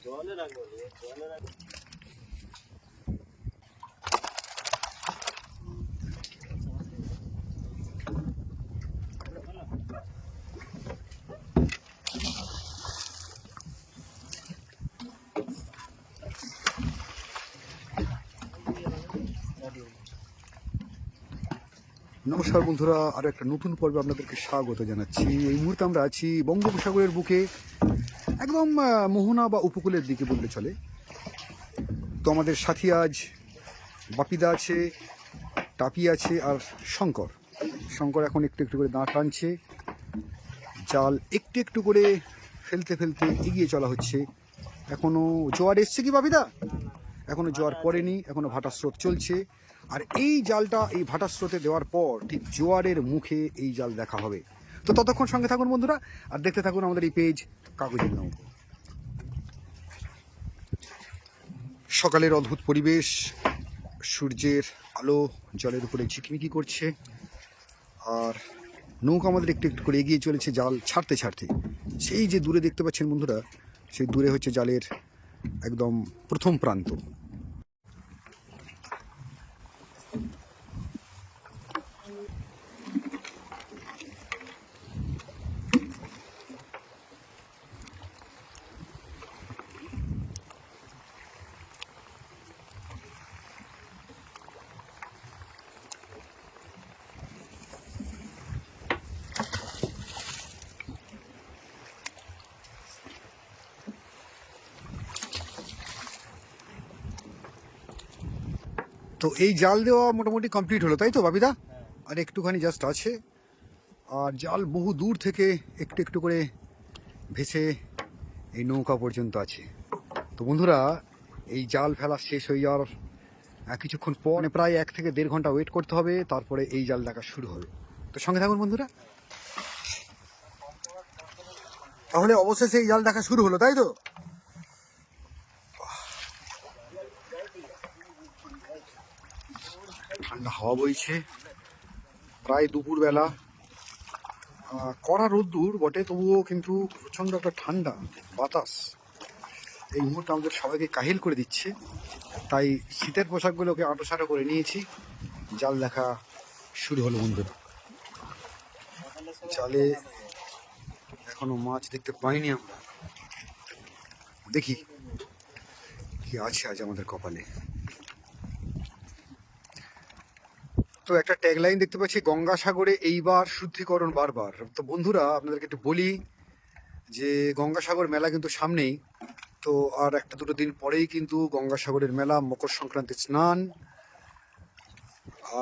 নমস্কার বন্ধুরা, আরো একটা নতুন পর্বে আপনাদেরকে স্বাগত জানাচ্ছি। এই মুহূর্তে আমরা আছি বঙ্গোপসাগরের বুকে, একদম মোহনা বা উপকূলের দিকে বললে চলে। তো আমাদের সাথী আজ বাপিদা আছে, টাপি আছে আর শঙ্কর। শঙ্কর এখন একটু একটু করে দাঁড় টানছে, জাল একটু একটু করে ফেলতে ফেলতে এগিয়ে চলা হচ্ছে। এখনো জোয়ার এসছে কি বাপিদা? এখনো জোয়ার পড়েনি, এখনো ভাটার স্রোত চলছে। আর এই জালটা এই ভাটার স্রোতে দেওয়ার পর ঠিক জোয়ারের মুখে এই জাল দেখা হবে। তো ততক্ষণ সঙ্গে থাকুন বন্ধুরা, আর দেখতে থাকুন আমাদের এই পেজ কাগজের নৌকো। সকালের অদ্ভুত পরিবেশ, সূর্যের আলো জলের উপরে ঝিকমিকি করছে, আর নৌকা আমাদের একটু একটু করে এগিয়ে চলেছে জাল ছাড়তে ছাড়তে। সেই যে দূরে দেখতে পাচ্ছেন বন্ধুরা, সেই দূরে হচ্ছে জালের একদম প্রথম প্রান্ত। তো এই জাল দেওয়া মোটামুটি কমপ্লিট হলো, তাই তো বাপিদা? আর একটুখানি জাস্ট আছে। আর জাল বহু দূর থেকে একটু একটু করে ভেসে এই নৌকা পর্যন্ত আছে। তো বন্ধুরা, এই জাল ফেলা শেষ হয়ে যাওয়ার কিছুক্ষণ পর, প্রায় 1 থেকে 1.5 ঘন্টা ওয়েট করতে হবে, তারপরে এই জাল দেখা শুরু হবে। তো সঙ্গে থাকুন বন্ধুরা। তাহলে অবশেষে এই জাল দেখা শুরু হলো, তাই তো? ঠান্ডা হাওয়া বইছে, প্রায় দুপুরবেলা। কড়া রোদ্দুর বটে, তবুও কিন্তু প্রচণ্ড একটা ঠান্ডা বাতাস এই মুহূর্তে আমাদের সবাইকে কাহিল করে দিচ্ছে। তাই শীতের পোশাকগুলোকে আঁটোসাঁটো করে নিয়েছি। জাল দেখা শুরু হলো বন্ধুরা। জালে এখনো মাছ দেখতে পাইনি আমরা, দেখি কি আছে আজ আমাদের কপালে। তো একটা ট্যাগলাইন দেখতে পাচ্ছি, গঙ্গাসাগরে এইবার শুদ্ধিকরণ বারবার। তো বন্ধুরা, আপনাদেরকে একটু বলি যে গঙ্গাসাগর মেলা কিন্তু সামনেই। তো আর 1-2 দিন পরেই কিন্তু গঙ্গাসাগরের মেলা, মকর সংক্রান্তির স্নান।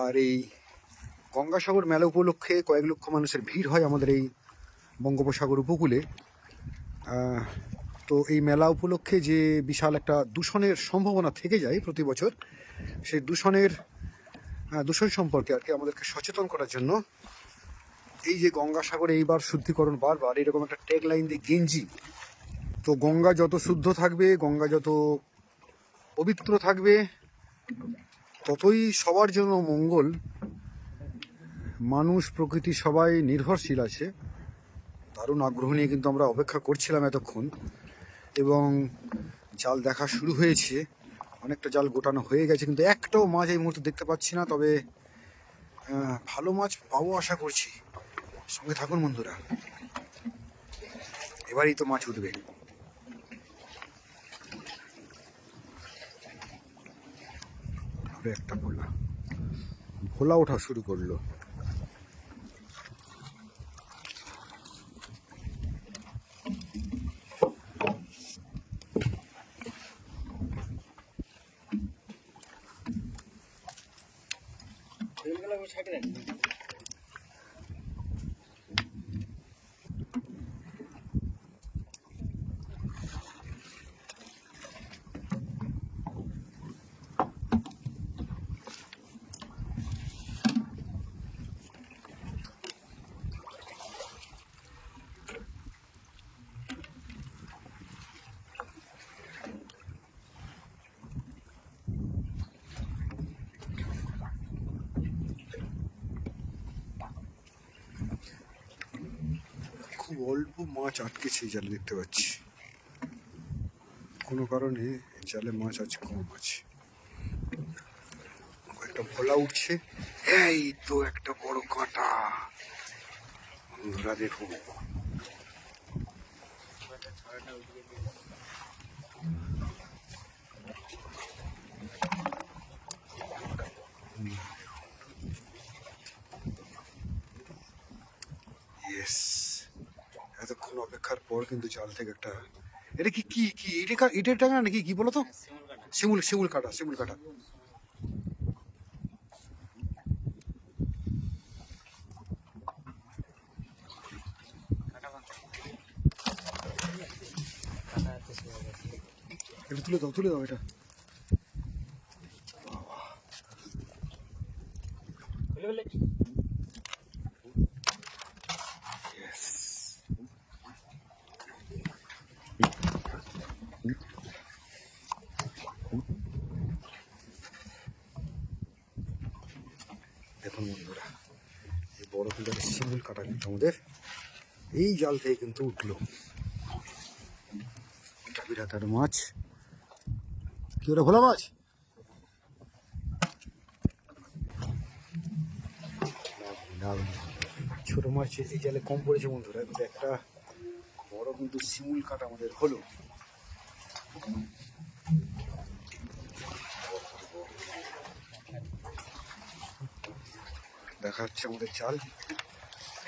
আর এই গঙ্গাসাগর মেলা উপলক্ষে কয়েক লক্ষ মানুষের ভিড় হয় আমাদের এই বঙ্গোপসাগর উপকূলে। তো এই মেলা উপলক্ষে যে বিশাল একটা দূষণের সম্ভাবনা থেকে যায় প্রতি বছর, সেই দূষণ সম্পর্কে আর কি আমাদেরকে সচেতন করার জন্য এই যে গঙ্গাসাগরে এইবার শুদ্ধিকরণ বারবার, এরকম একটা ট্যাগ লাইন দিয়ে গেঞ্জি। তো গঙ্গা যত শুদ্ধ থাকবে, গঙ্গা যত পবিত্র থাকবে, ততই সবার জন্য মঙ্গল। মানুষ প্রকৃতি সবাই নির্ভরশীল আছে। দারুণ আগ্রহ নিয়ে কিন্তু আমরা অপেক্ষা করছিলাম এতক্ষণ, এবং জাল দেখা শুরু হয়েছে। অনেকটা জাল গোটানো হয়ে গেছে, কিন্তু একটাও মাছ এই মুহূর্তে দেখতে পাচ্ছি না। তবে ভালো মাছ পাবো আশা করছি। সঙ্গে থাকুন বন্ধুরা, এবারই তো মাছ উঠবে। একটা ভোলা ওঠা শুরু করলো। খুব অল্প মাছ আটকেছে এই জালে দেখতে পাচ্ছি, কোনো কারণে জালে মাছ আজ কম আছে। একটা ভোলা উঠছে, এই তো একটা বড় কাঁটা বন্ধুরা দেখুন। ইয়েস, এতক্ষণ অপেক্ষার পর কিন্তু জাল থেকে একটা, এটা কি কি কি ইটের টাকা নাকি কি বলো তো? শিমুল শিমুল কাটা, শিমুল কাটা। এটা তুলে দাও, তুলে দাও এটা। Yes. দেখুন বন্ধুরা, এই বড় কিন্তু একটা শিমুল কাটা কিন্তু আমাদের এই জাল থেকে কিন্তু উঠলো। এটা বিরাট একটা মাছ। কি ওটা ভোলা মাছ? ছোট মাছ এই জালে কম পড়েছে বন্ধুরা, কিন্তু একটা বড় কিন্তু শিমুল কাটা আমাদের হলো। দেখা যাচ্ছে আমাদের জাল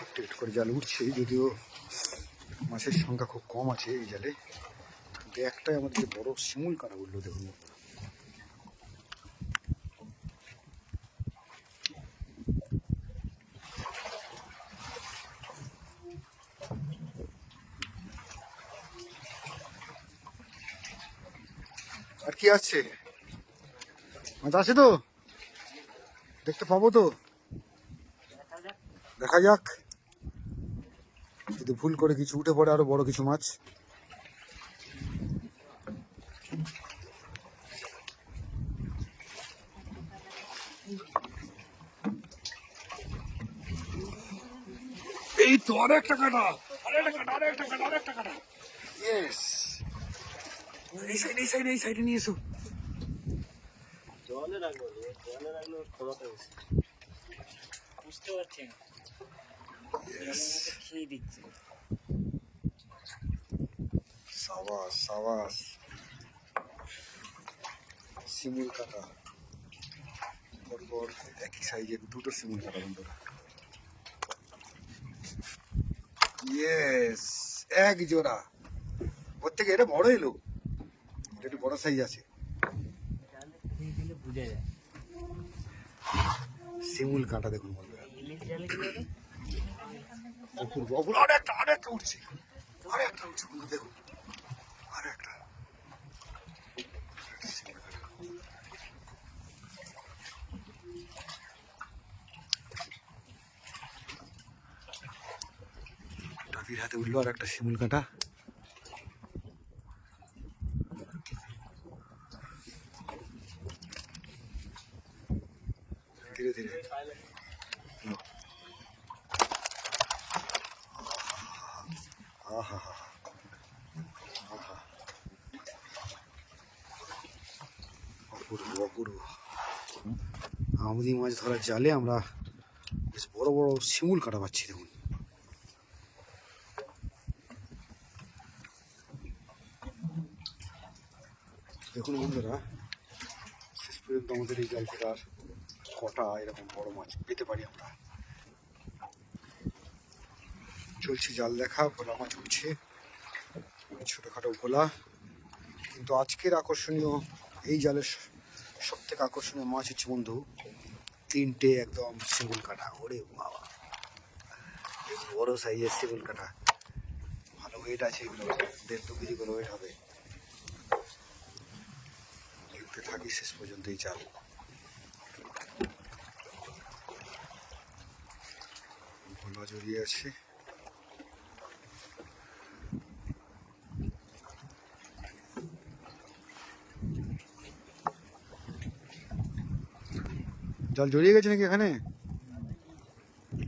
একটু একটু করে জাল উঠছে, যদিও মাছের সংখ্যা খুব কম আছে এই জালে, কিন্তু একটাই আমাদের বড় শিমুল কাটা উঠলো দেখুন। আর কি আছে? মাছ আছে তো, দেখতে পাবো তো, দেখা যাক। যদি ভুল করে কিছু উঠে পড়ে আরো বড় কিছু মাছ। এই তো আরেকটা কাটা, আরেকটা কাটা, আরেকটা কাটা, আরেকটা কাটা। ইয়েস, এই সাইডে, এই সাইডে, এই সাইডে নিয়ে এসো। জলে রাখবো, জলে রাখলে খোলাতে বুঝতে পারছি না, খেয়ে দিচ্ছে। সাবাস সাবাস, শিমুল কাটা পরপর একই সাইজের দুটো শিমুল কাটা বন্ধুরা। ইয়েস, এক জোড়া। ওর থেকে এটা বড় এলো, এটা একটু বড় সাইজ আছে। জালে খেয়ে দিলে বুঝে যায়। শিমুল কাটা দেখুন বন্ধুরা, ইলিশ জালে কি হবে? অপূর্ব অপূর্ব। আরেকটা, আরেকটা উঠছে, আরেকটা উঠছে বন্ধু দেখুন, আরেকটা। টাকির হাতে উঠলো আর একটা শিমুল কাটা। ধীরে ধীরে, আহা হা, আহা, অপূর্ব অপূর্ব। আমদি মাছ ধরার জালে আমরা বেশ বড় বড় শিমুল কাটা পাচ্ছি দেখুন। দেখুন বন্ধুরা, শেষ পর্যন্ত আমাদের এই জাল থেকে আর কটা এরকম বড় মাছ পেতে পারি আমরা। চলছে জাল দেখা, ভোলা মাছ উঠছে, ছোটোখাটো ভোলা। কিন্তু আজকের আকর্ষণীয় এই জালের সব থেকে আকর্ষণীয় মাছ হচ্ছে বন্ধু তিনটে একদম শিমুল কাটা। ওরে বাবা, বড় সাইজের শিমুল কাটা, ভালো ওয়েট আছে এগুলো, 1.5-2 কেজি করে ওয়েট হবে। দেখতে থাকি শেষ পর্যন্ত এই জাল। ভোলা জড়িয়ে আছে। জল জড়িয়ে গেছে নাকি এখানে?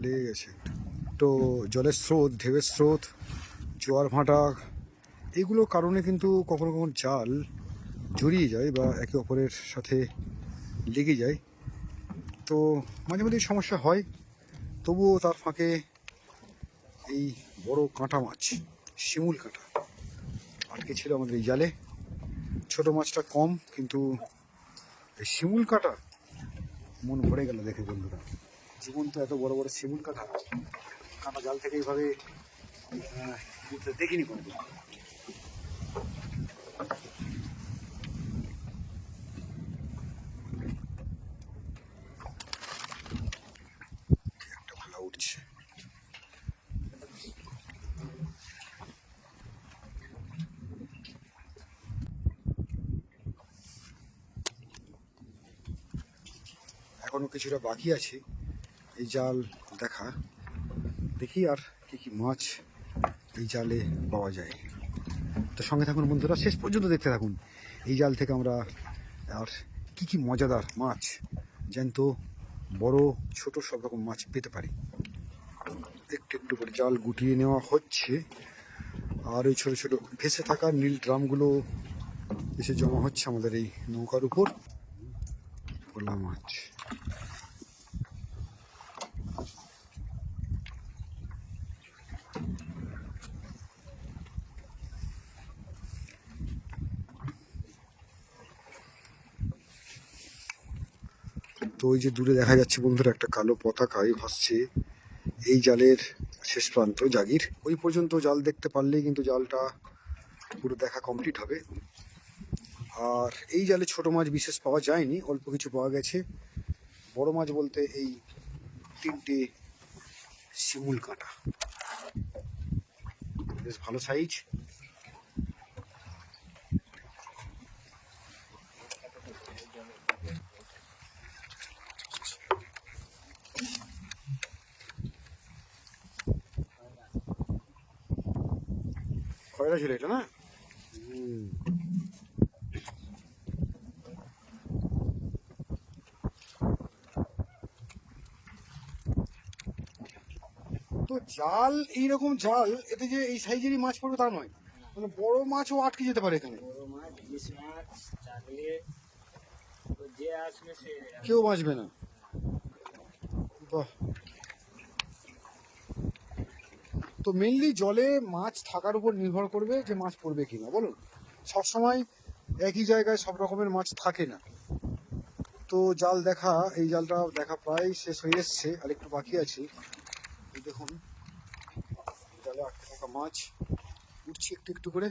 লেগে গেছে। তো জলের স্রোত, ঢেউয়ের স্রোত, জোয়ার ভাঁটা এগুলো কারণে কিন্তু কখনো কখনো জাল জড়িয়ে যায় বা একে অপরের সাথে লেগে যায়, তো মাঝে মাঝে সমস্যা হয়। তবুও তার ফাঁকে এই বড় কাঁটা মাছ, শিমুল কাঁটা আটকে ছিল আমাদের এই জালে। ছোট মাছটা কম, কিন্তু এই শিমুল কাঁটা মন ভরে গেল দেখে বন্ধুরা। জীবন তো এত বড় বড় শিমুল কাঁটা কাঁটা জাল থেকে এইভাবে দেখিনি কোনো। একটা ভালো উঠছে। এখনো কিছুটা বাকি আছে এই জাল দেখা, দেখি আর কি কি মাছ এই জালে পাওয়া যায়। তো সঙ্গে থাকুন বন্ধুরা, শেষ পর্যন্ত দেখতে থাকুন। এই জাল থেকে আমরা আর কি কি মজাদার মাছ, জ্যান্ত বড় ছোট সব রকম মাছ পেতে পারি। একটু একটু করে জাল গুটিয়ে নেওয়া হচ্ছে, আর ওই ছোট ছোট ভেসে থাকা নীল ড্রামগুলো এসে জমা হচ্ছে আমাদের এই নৌকার উপর। ভোলা মাছ, তো ওই যে দূরে দেখা যাচ্ছে বন্ধুরা একটা কালো পতাকায় ভাসছে এই জালের শেষ প্রান্ত জাগির। ওই পর্যন্ত জাল দেখতে পারলেই কিন্তু জালটা পুরো দেখা কমপ্লিট হবে। আর এই জালে ছোট মাছ বিশেষ পাওয়া যায়নি, অল্প কিছু পাওয়া গেছে। বড় মাছ বলতে এই 3টে শিমুল কাঁটা, বেশ ভালো সাইজ। খয়রা ছিল এটা না? তো জাল, এইরকম জাল, এতে যে এই সাইজেরই মাছ পড়বে তা নয়, মানে বড় মাছও আটকে যেতে পারে এখানে। বড় মাছ, ইলিশ মাছ, চালে তো যে আসবে সে কেউ বাঁচবে না। বাহ। তো মেনলি জলে মাছ থাকার উপর নির্ভর করবে যে মাছ পড়বে কিনা, বলুন। সবসময় একই জায়গায় সব রকমের মাছ থাকে না। তো জাল দেখা, এই জালটা দেখা প্রায় শেষ হয়ে এসছে, আর একটু বাকি আছে। এই দেখুন জালে আটকে থাকা মাছ উঠছে একটু একটু করে।